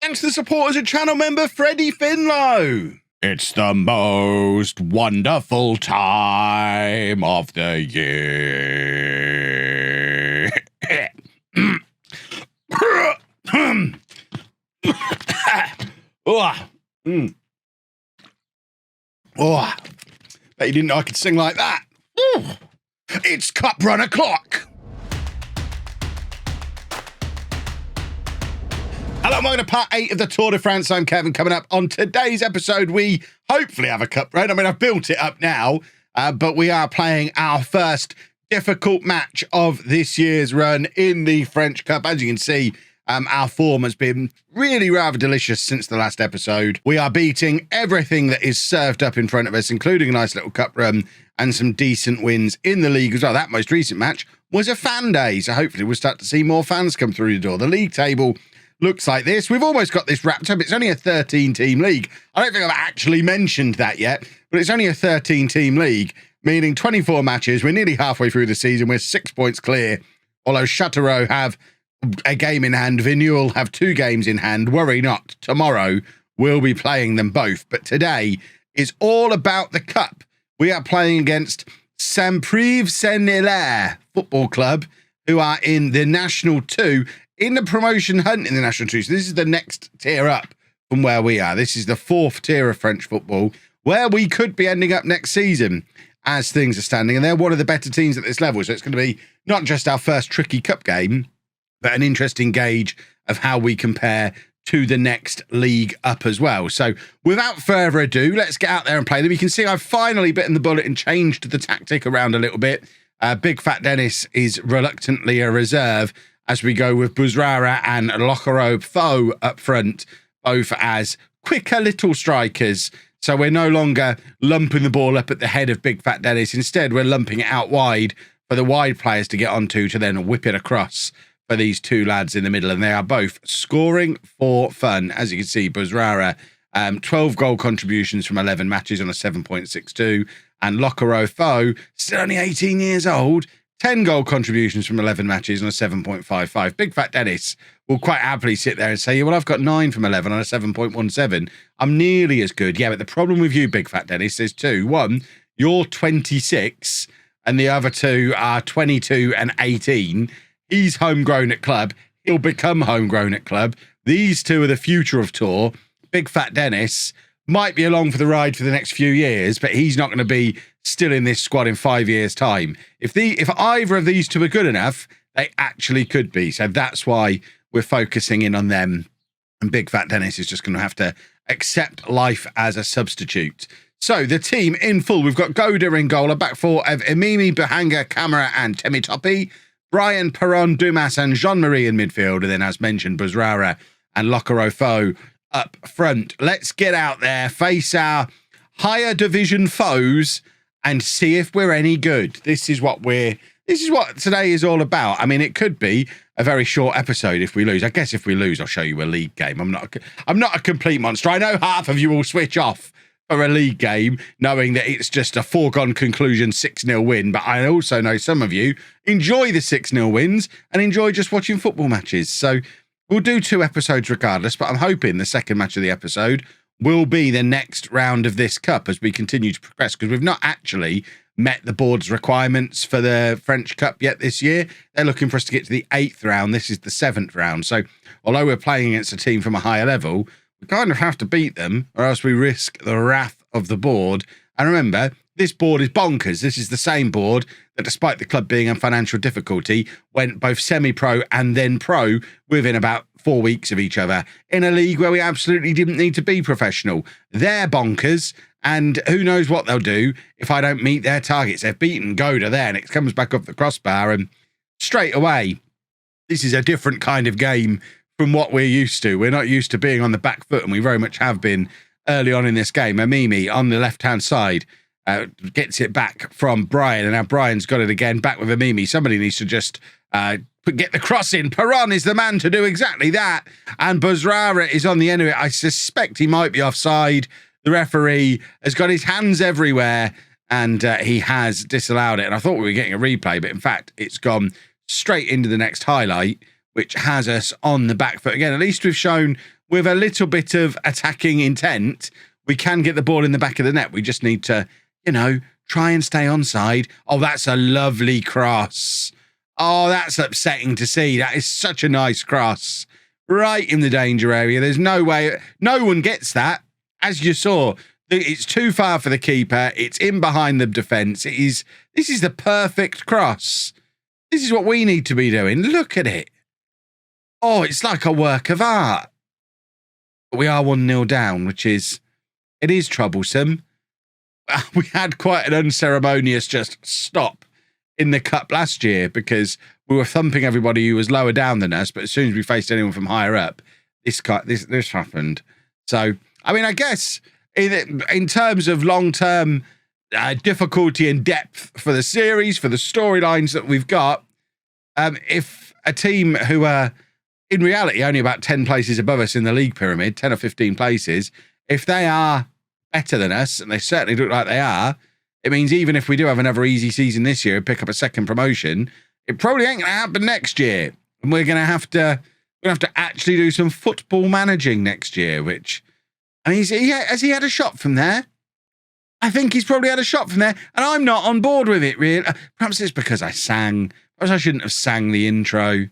Thanks to the supporters and channel member Freddie Finlow. It's the most wonderful time of the year. Oh, bet you didn't know I could sing like that. It's Cup Run O'Clock. Hello, welcome to part 8 of the Tour de France. I'm Kevin. Coming up on today's episode, we hopefully have a cup run. I mean, I've built it up now, but we are playing our first difficult match of this year's run in the French Cup. As you can see, our form has been really rather delicious since the last episode. We are beating everything that is served up in front of us, including a nice little cup run and some decent wins in the league as well. That most recent match was a fan day, so hopefully we'll start to see more fans come through the door. The league table looks like this. We've almost got this wrapped up. It's only a 13-team league. I don't think I've actually mentioned that yet, but it's only a 13-team league, meaning 24 matches. We're nearly halfway through the season. We're 6 points clear, although Châteauroux have a game in hand. Vigneul have 2 games in hand. Worry not. Tomorrow, we'll be playing them both. But today is all about the cup. We are playing against Saint-Prive-Saint-Hilaire Football Club, who are in the National 2, in the promotion hunt in the National 2. So this is the next tier up from where we are. This is the 4th tier of French football, where we could be ending up next season as things are standing. And they're one of the better teams at this level. So it's going to be not just our first tricky cup game, but an interesting gauge of how we compare to the next league up as well. So without further ado, let's get out there and play them. You can see I've finally bitten the bullet and changed the tactic around a little bit. Big Fat Dennis is reluctantly a reserve as we go with Bouzrara and Lochereau up front, both as quicker little strikers. So we're no longer lumping the ball up at the head of Big Fat Dennis. Instead, we're lumping it out wide for the wide players to get onto to then whip it across for these 2 lads in the middle. And they are both scoring for fun. As you can see, Bouzrara, 12 goal contributions from 11 matches on a 7.62. And Lochereau, still only 18 years old, 10 goal contributions from 11 matches on a 7.55. Big Fat Dennis will quite happily sit there and say, well, I've got 9 from 11 on a 7.17. I'm nearly as good. Yeah, but the problem with you, Big Fat Dennis, is 2. 1, you're 26 and the other 2 are 22 and 18. He's homegrown at club. He'll become homegrown at club. These 2 are the future of Tour. Big Fat Dennis might be along for the ride for the next few years, but he's not going to be still in this squad in 5 years' time. If either of these 2 are good enough, they actually could be. So that's why we're focusing in on them. And Big Fat Dennis is just going to have to accept life as a substitute. So the team in full, we've got Goda in goal, a back 4 of Emimi, Bahanga, Camara and Temitope, Brian, Perron, Dumas and Jean-Marie in midfield. And then, as mentioned, Bouzrara and Lochereau up front. Let's get out there, face our higher division foes and see if we're any good. This is what today is all about. I mean, it could be a very short episode if we lose. I guess if we lose, I'll show you a league game. I'm not a complete monster. I know half of you will switch off for a league game, knowing that it's just a foregone conclusion 6-0 win. But I also know some of you enjoy the 6-0 wins and enjoy just watching football matches. So we'll do 2 episodes regardless, but I'm hoping the second match of the episode will be the next round of this cup as we continue to progress, because we've not actually met the board's requirements for the French Cup yet this year. They're looking for us to get to the 8th round. This is the 7th round. So although we're playing against a team from a higher level, we kind of have to beat them or else we risk the wrath of the board. And remember, this board is bonkers. This is the same board that, despite the club being in financial difficulty, went both semi-pro and then pro within about 4 weeks of each other in a league where we absolutely didn't need to be professional. They're bonkers, and who knows what they'll do if I don't meet their targets. They've beaten Goda there, and it comes back off the crossbar, and straight away, this is a different kind of game from what we're used to. We're not used to being on the back foot, and we very much have been early on in this game. Amimi on the left-hand side gets it back from Brian, and now Brian's got it again, back with Amimi. Somebody needs to just get the cross in. Perron is the man to do exactly that, and Bouzrara is on the end of it. I suspect he might be offside. The referee has got his hands everywhere, and he has disallowed it. And I thought we were getting a replay, but in fact, it's gone straight into the next highlight, which has us on the back foot. Again, at least we've shown with a little bit of attacking intent, we can get the ball in the back of the net. We just need to, try and stay onside. Oh, that's a lovely cross. Oh, that's upsetting to see. That is such a nice cross. Right in the danger area. There's no way. No one gets that. As you saw, it's too far for the keeper. It's in behind the defence. This is the perfect cross. This is what we need to be doing. Look at it. Oh, it's like a work of art. But we are 1-0 down, which is troublesome. We had quite an unceremonious just stop in the cup last year because we were thumping everybody who was lower down than us. But as soon as we faced anyone from higher up, this happened. So, I mean, I guess in terms of long-term difficulty and depth for the series, for the storylines that we've got, if a team who are in reality only about 10 places above us in the league pyramid, 10 or 15 places, if they are better than us, and they certainly look like they are, it means even if we do have another easy season this year and pick up a second promotion, it probably ain't going to happen next year. And we're going to have to actually do some football managing next year, which, I mean, has he had a shot from there? I think he's probably had a shot from there, and I'm not on board with it, really. Perhaps it's because I sang. Perhaps I shouldn't have sang the intro.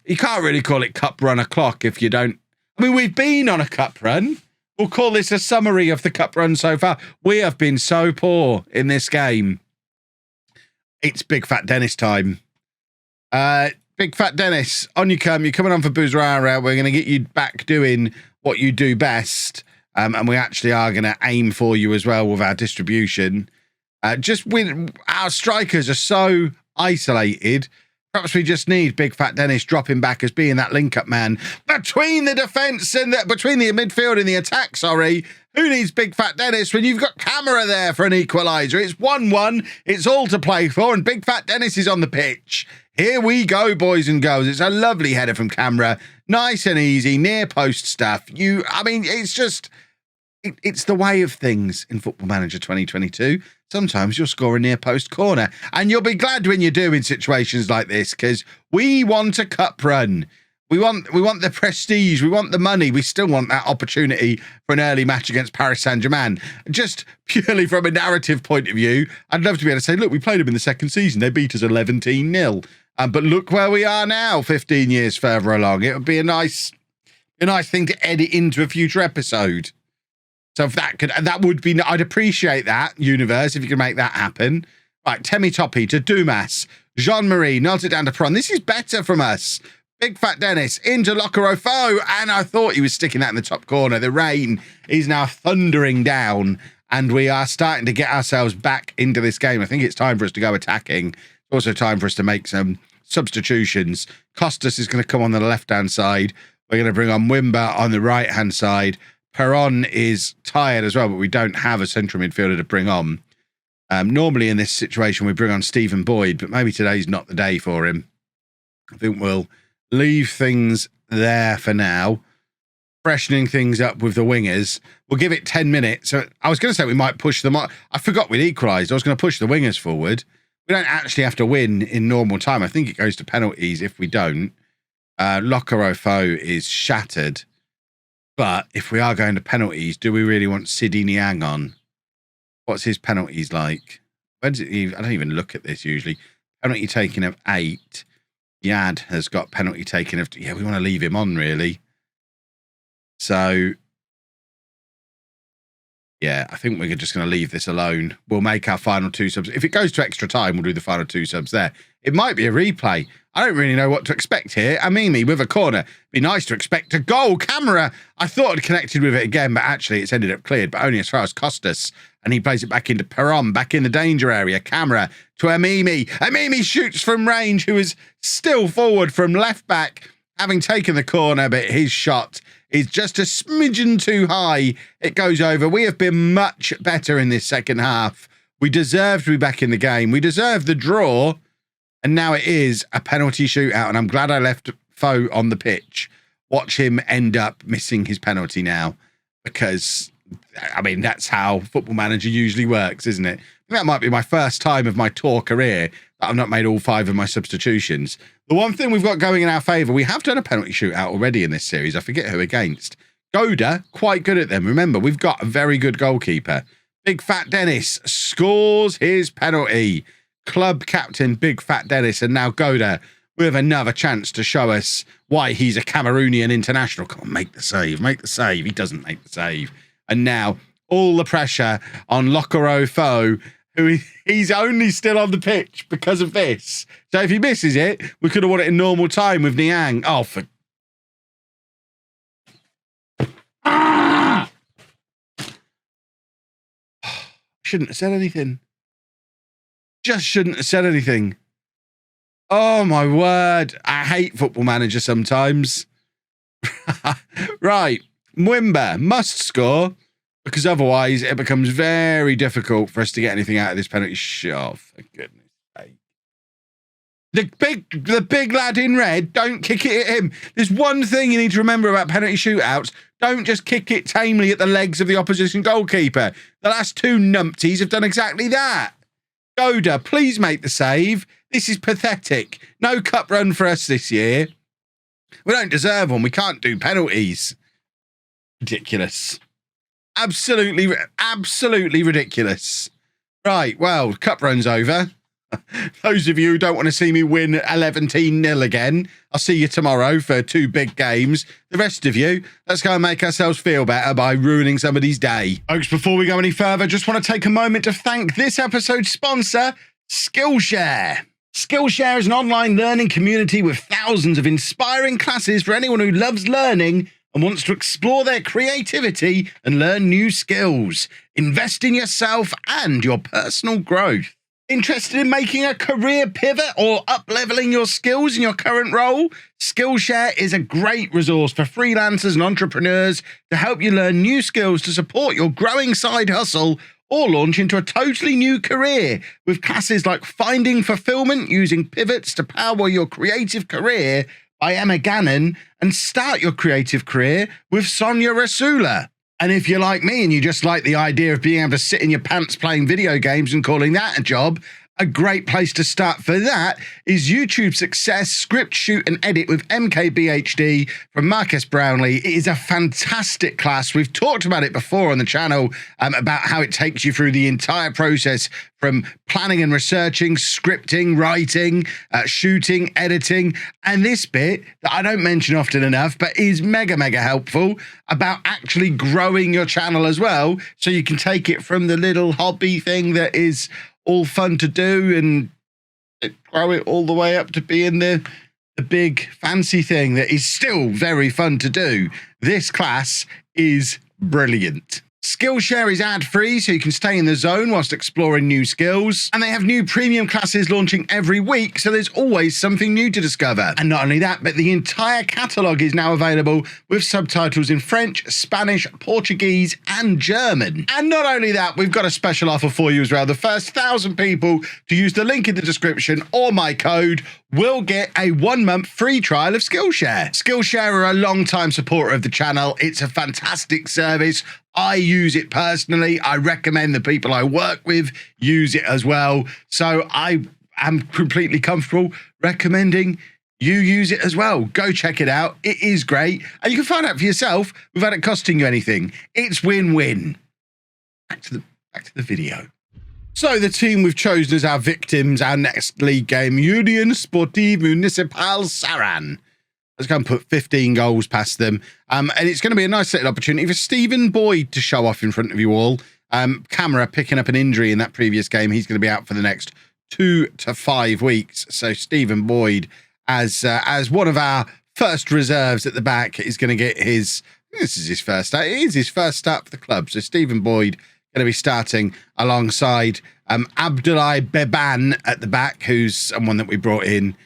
You can't really call it cup run o'clock if you don't. I mean, we've been on a cup run. We'll call this a summary of the cup run so far. We have been so poor in this game. It's Big Fat Dennis time. Big Fat Dennis, on you come. You're coming on for Bouzrara. We're going to get you back doing what you do best. And we actually are going to aim for you as well with our distribution. Just with our strikers are so isolated. Perhaps we just need Big Fat Dennis dropping back as being that link-up man between the defence and between the midfield and the attack, sorry. Who needs Big Fat Dennis when you've got Camera there for an equaliser? It's 1-1. It's all to play for, and Big Fat Dennis is on the pitch. Here we go, boys and girls. It's a lovely header from Camera. Nice and easy, near post stuff. It's just... It's the way of things in Football Manager 2022. Sometimes you'll score a near post corner, and you'll be glad when you do in situations like this, because we want a cup run. We want the prestige. We want the money. We still want that opportunity for an early match against Paris Saint Germain. Just purely from a narrative point of view, I'd love to be able to say, look, we played them in the second season. They beat us 11-0. But look where we are now, 15 years further along. It would be a nice thing to edit into a future episode. So if that would be, I'd appreciate that, universe, if you can make that happen. Right, Temi Toppy to Dumas. Jean-Marie, knelt it down to Pron. This is better from us. Big Fat Dennis into Locarofo, and I thought he was sticking that in the top corner. The rain is now thundering down, and we are starting to get ourselves back into this game. I think it's time for us to go attacking. It's also time for us to make some substitutions. Costas is going to come on the left-hand side. We're going to bring on Wimber on the right-hand side. Perron is tired as well, but we don't have a central midfielder to bring on. Normally in this situation, we bring on Stephen Boyd, but maybe today's not the day for him. I think we'll leave things there for now, freshening things up with the wingers. We'll give it 10 minutes. So I was going to say we might push them on. I forgot we'd equalised. I was going to push the wingers forward. We don't actually have to win in normal time. I think it goes to penalties if we don't. Locarofo is shattered. But if we are going to penalties, do we really want Sidi Niang on? What's his penalties like? I don't even look at this usually. Penalty taking of 8. Yad has got penalty taking of... Yeah, we want to leave him on, really. So, yeah, I think we're just going to leave this alone. We'll make our final 2 subs. If it goes to extra time, we'll do the final 2 subs there. It might be a replay. I don't really know what to expect here. Amimi with a corner. Be nice to expect a goal. Camera. I thought I'd connected with it again, but actually it's ended up cleared, but only as far as Costas. And he plays it back into Perron, back in the danger area. Camera to Amimi. Amimi shoots from range, who is still forward from left back, having taken the corner, but his shot is just a smidgen too high. It goes over. We have been much better in this second half. We deserve to be back in the game. We deserve the draw. And now it is a penalty shootout, and I'm glad I left Foe on the pitch. Watch him end up missing his penalty now, because, I mean, that's how Football Manager usually works, isn't it? That might be my first time of my tour career I've not made all 5 of my substitutions. The one thing we've got going in our favour, we have done a penalty shootout already in this series. I forget who against. Goda, quite good at them. Remember, we've got a very good goalkeeper. Big Fat Dennis scores his penalty. Club captain Big Fat Dennis, and now Goda with another chance to show us why he's a Cameroonian international. Come on, make the save, make the save. He doesn't make the save. And now all the pressure on Lokoro Foe, who he's only still on the pitch because of this. So if he misses it, we could have won it in normal time with Niang. Oh, for... Shouldn't have said anything. Just shouldn't have said anything. Oh, my word. I hate Football Manager sometimes. Right. Mwimba must score, because otherwise it becomes very difficult for us to get anything out of this penalty shot. For goodness sake. The big lad in red, don't kick it at him. There's one thing you need to remember about penalty shootouts. Don't just kick it tamely at the legs of the opposition goalkeeper. The last 2 numpties have done exactly that. Goda, please make the save. This is pathetic. No cup run for us this year. We don't deserve one. We can't do penalties. Ridiculous. Absolutely ridiculous. Right, well, cup run's over. Those of you who don't want to see me win 11-0 again, I'll see you tomorrow for 2 big games. The rest of you, let's go and make ourselves feel better by ruining somebody's day. Folks, before we go any further, just want to take a moment to thank this episode's sponsor, Skillshare. Skillshare is an online learning community with thousands of inspiring classes for anyone who loves learning and wants to explore their creativity and learn new skills. Invest in yourself and your personal growth. Interested in making a career pivot or up-leveling your skills in your current role? Skillshare is a great resource for freelancers and entrepreneurs to help you learn new skills to support your growing side hustle or launch into a totally new career, with classes like Finding Fulfillment using pivots to power your creative career by Emma Gannon, and Start Your Creative Career with Sonia Rasula. And if you're like me and you just like the idea of being able to sit in your pants playing video games and calling that a job, a great place to start for that is YouTube Success Script, Shoot and Edit with MKBHD from Marcus Brownlee. It is a fantastic class. We've talked about it before on the channel about how it takes you through the entire process from planning and researching, scripting, writing, shooting, editing, and this bit that I don't mention often enough, but is mega helpful about actually growing your channel as well, so you can take it from the little hobby thing that is all fun to do and grow it all the way up to being the big fancy thing that is still very fun to do. This class is brilliant. Skillshare is ad-free, so you can stay in the zone whilst exploring new skills. And they have new premium classes launching every week, so there's always something new to discover. And not only that, but the entire catalogue is now available with subtitles in French, Spanish, Portuguese, and German. And not only that, we've got a special offer for you as well. The first 1,000 people to use the link in the description or my code will get a 1-month free trial of Skillshare. Skillshare are a long-time supporter of the channel. It's a fantastic service. I use it personally. I recommend the people I work with use it as well. So I am completely comfortable recommending you use it as well. Go check it out. It is great. And you can find out for yourself without it costing you anything. It's win-win. Back to the video. So the team we've chosen as our victims, our next league game, Union Sportive Municipal Saran. Let's go and put 15 goals past them. And it's going to be a nice little opportunity for Stephen Boyd to show off in front of you all. Camera picking up an injury in that previous game. He's going to be out for the next 2 to 5 weeks. So Stephen Boyd, as one of our first reserves at the back, is going to get this is his first start. It is his first start for the club. So Stephen Boyd going to be starting alongside Abdoulaye Beban at the back, who's someone that we brought in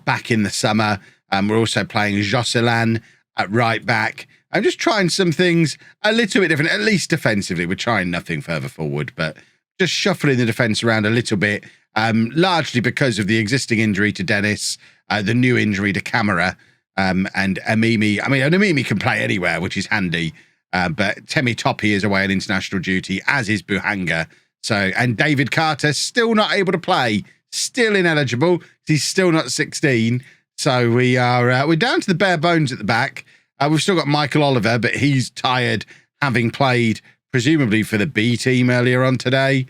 back in the summer. We're also playing Jocelyn at right back. I'm just trying some things a little bit different, at least defensively. We're trying nothing further forward, but just shuffling the defence around a little bit, largely because of the existing injury to Dennis, the new injury to Camera, and Amimi. I mean, Amimi can play anywhere, which is handy, but Temi Toppy is away on international duty, as is Buhanga. So, and David Carter still not able to play. still ineligible. He's still not 16. So we're down to the bare bones at the back. We've still got Michael Oliver, but he's tired, having played presumably for the B team earlier on today.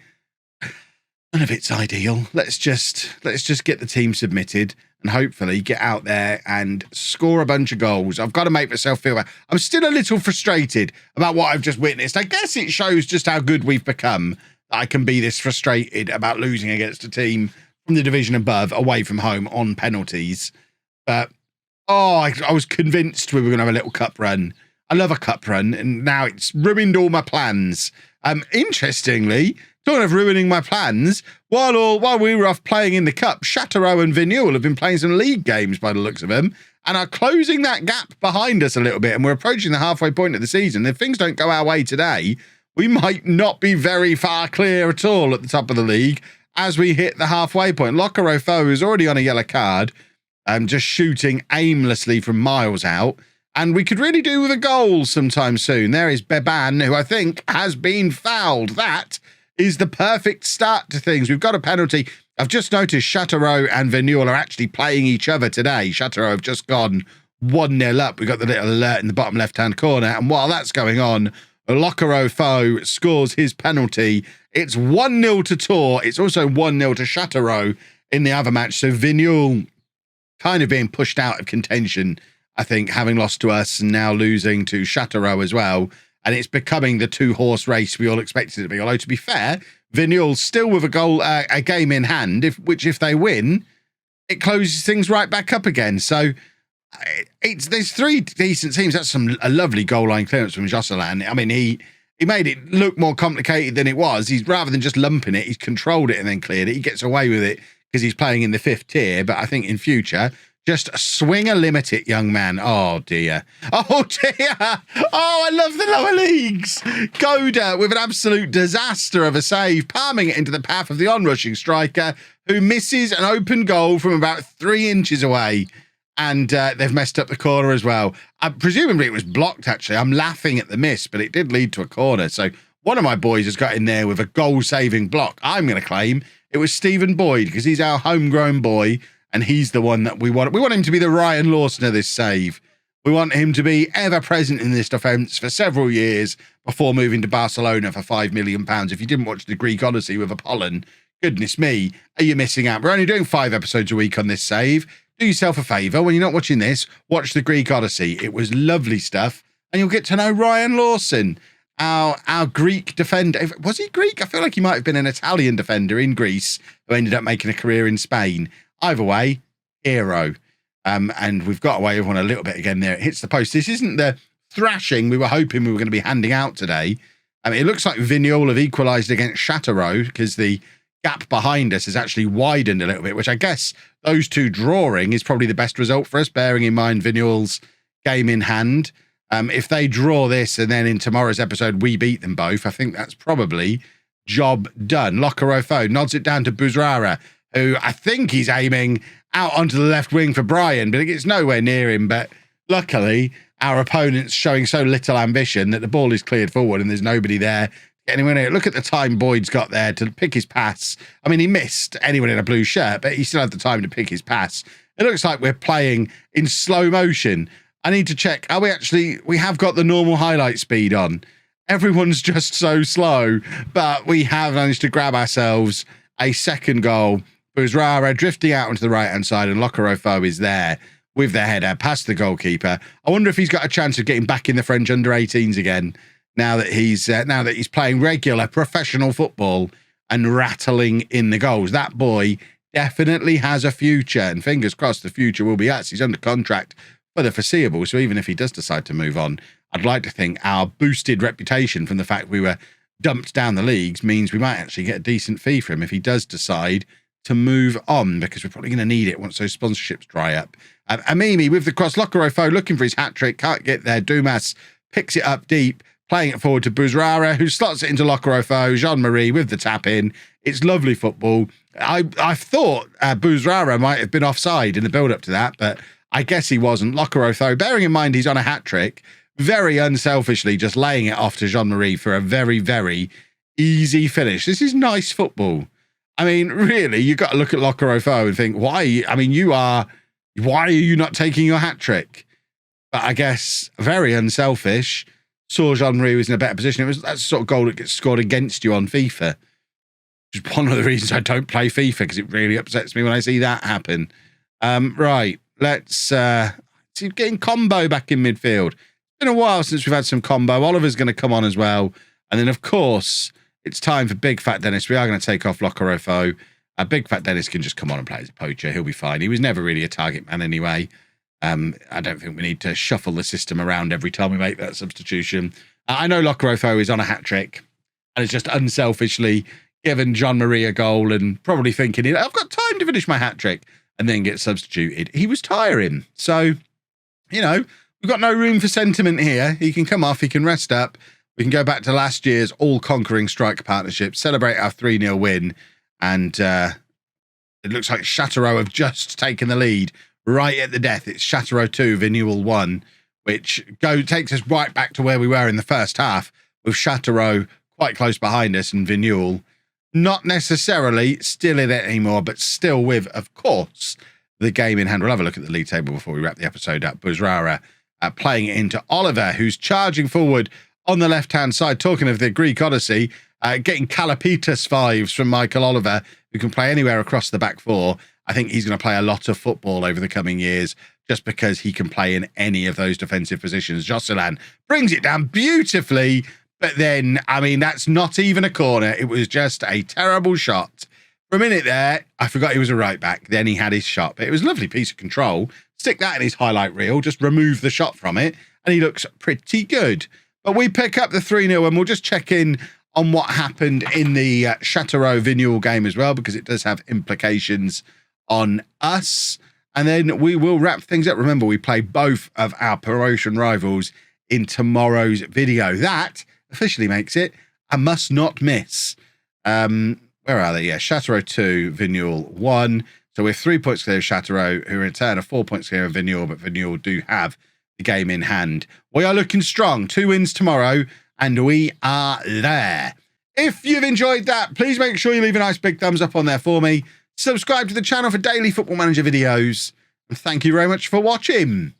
None of it's ideal. Let's just get the team submitted and hopefully get out there and score a bunch of goals. I've got to make myself feel bad. I'm still a little frustrated about what I've just witnessed. I guess it shows just how good we've become that I can be this frustrated about losing against a team from the division above, away from home, on penalties. But, I was convinced we were going to have a little cup run. I love a cup run, and now it's ruined all my plans. Interestingly, talking of ruining my plans, while we were off playing in the cup, Châteauroux and Vignoule have been playing some league games by the looks of them, and are closing that gap behind us a little bit, and we're approaching the halfway point of the season. If things don't go our way today, we might not be very far clear at all at the top of the league as we hit the halfway point. Locarofo is already on a yellow card, just shooting aimlessly from miles out. And we could really do with a goal sometime soon. There is Beban, who I think has been fouled. That is the perfect start to things. We've got a penalty. I've just noticed Châteauroux and Vignoule are actually playing each other today. Châteauroux have just gone 1-0 up. We've got the little alert in the bottom left-hand corner. And while that's going on, Locarofo scores his penalty. It's 1-0 to Tours. It's also 1-0 to Châteauroux in the other match. So Vignoule kind of being pushed out of contention, I think, having lost to us and now losing to Châteauroux as well. And it's becoming the two-horse race we all expected it to be. Although, to be fair, Vignol's still with a game in hand, if they win, it closes things right back up again. So there's three decent teams. That's a lovely goal line clearance from Josselin. I mean, he made it look more complicated than it was. He's, rather than just lumping it, he's controlled it and then cleared it. He gets away with it because he's playing in the 5th tier. But I think in future, just swing a limit it, young man. Oh, dear. Oh, dear. Oh, I love the lower leagues. Goda with an absolute disaster of a save, palming it into the path of the onrushing striker, who misses an open goal from about 3 inches away. And they've messed up the corner as well. Presumably it was blocked, actually. I'm laughing at the miss, but it did lead to a corner. So one of my boys has got in there with a goal-saving block. I'm going to claim it was Stephen Boyd, because he's our homegrown boy. And he's the one that we want. We want him to be the Ryan Lawson of this save. We want him to be ever present in this defence for several years before moving to Barcelona for £5 million. If you didn't watch the Greek Odyssey with Apollon, goodness me, are you missing out? We're only doing 5 episodes a week on this save. Do yourself a favour. When you're not watching this, watch the Greek Odyssey. It was lovely stuff. And you'll get to know Ryan Lawson, our Greek defender. Was he Greek? I feel like he might have been an Italian defender in Greece who ended up making a career in Spain. Either way, hero. And we've got away with one a little bit again there. It hits the post. This isn't the thrashing we were hoping we were going to be handing out today. I mean, it looks like Vignoule have equalised against Châteauroux because the gap behind us has actually widened a little bit, which I guess those two drawing is probably the best result for us, bearing in mind Vignol's game in hand. If they draw this and then in tomorrow's episode we beat them both, I think that's probably job done. Locarofo nods it down to Bouzrara, who I think he's aiming out onto the left wing for Brian, but it gets nowhere near him. But luckily, our opponent's showing so little ambition that the ball is cleared forward and there's nobody there. Anyway, look at the time Boyd's got there to pick his pass. I mean, he missed anyone in a blue shirt, but he still had the time to pick his pass. It looks like we're playing in slow motion. I need to check. We have got the normal highlight speed on. Everyone's just so slow, but we have managed to grab ourselves a second goal. Bouzrara drifting out onto the right-hand side, and Locarofo is there with their header past the goalkeeper. I wonder if he's got a chance of getting back in the French under-18s again now that he's playing regular professional football and rattling in the goals. That boy definitely has a future, and fingers crossed the future will be us. He's under contract for the foreseeable, so even if he does decide to move on, I'd like to think our boosted reputation from the fact we were dumped down the leagues means we might actually get a decent fee for him if he does decide to move on, because we're probably going to need it once those sponsorships dry up. Amimi with the cross. Locarofo looking for his hat-trick, can't get there. Dumas picks it up deep, playing it forward to Bouzrara, who slots it into Locarofo. Jean-Marie with the tap-in. It's lovely football. I thought Bouzrara might have been offside in the build-up to that, but I guess he wasn't. Locarofo, bearing in mind he's on a hat-trick, very unselfishly just laying it off to Jean-Marie for a very, very easy finish. This is nice football. I mean, really, you've got to look at LOLLUJO and think, why? I mean, why are you not taking your hat trick? But I guess very unselfish. Saw Jean-Marie was in a better position. That's the sort of goal that gets scored against you on FIFA. Which is one of the reasons I don't play FIFA, because it really upsets me when I see that happen. Right, let's see, getting Combo back in midfield. It's been a while since we've had some Combo. Oliver's going to come on as well. And then, of course, it's time for Big Fat Dennis. We are going to take off LOLLUJO. Big Fat Dennis can just come on and play as a poacher. He'll be fine. He was never really a target man anyway. I don't think we need to shuffle the system around every time we make that substitution. I know LOLLUJO is on a hat trick and it's just unselfishly given Jean-Marie a goal and probably thinking, I've got time to finish my hat trick, and then get substituted. He was tiring. So, you know, we've got no room for sentiment here. He can come off. He can rest up. We can go back to last year's all-conquering strike partnership, celebrate our 3-0 win, and it looks like Châteauroux have just taken the lead right at the death. It's Châteauroux 2, Vignoule 1, which takes us right back to where we were in the first half, with Châteauroux quite close behind us and Vignoule not necessarily still in it anymore, but still with, of course, the game in hand. We'll have a look at the league table before we wrap the episode up. Buzrara playing it into Oliver, who's charging forward on the left-hand side. Talking of the Greek Odyssey, getting Kalapitas vibes from Michael Oliver, who can play anywhere across the back four. I think he's going to play a lot of football over the coming years, just because he can play in any of those defensive positions. Jocelyn brings it down beautifully, but then, I mean, that's not even a corner. It was just a terrible shot. For a minute there, I forgot he was a right back. Then he had his shot, but it was a lovely piece of control. Stick that in his highlight reel, just remove the shot from it, and he looks pretty good. But we pick up the 3-0, and we'll just check in on what happened in the Châteauroux Vignoule game as well, because it does have implications on us. And then we will wrap things up. Remember, we play both of our promotion rivals in tomorrow's video. That officially makes it a must not miss. Where are they? Yeah, Châteauroux 2, Vignoule 1. So we're 3 points clear of Châteauroux, who in turn are 4 points clear of Vignoule, but Vignoule do have the game in hand. We are looking strong. 2 wins tomorrow, and we are there. If you've enjoyed that, please make sure you leave a nice big thumbs up on there for me. Subscribe to the channel for daily Football Manager videos. And thank you very much for watching.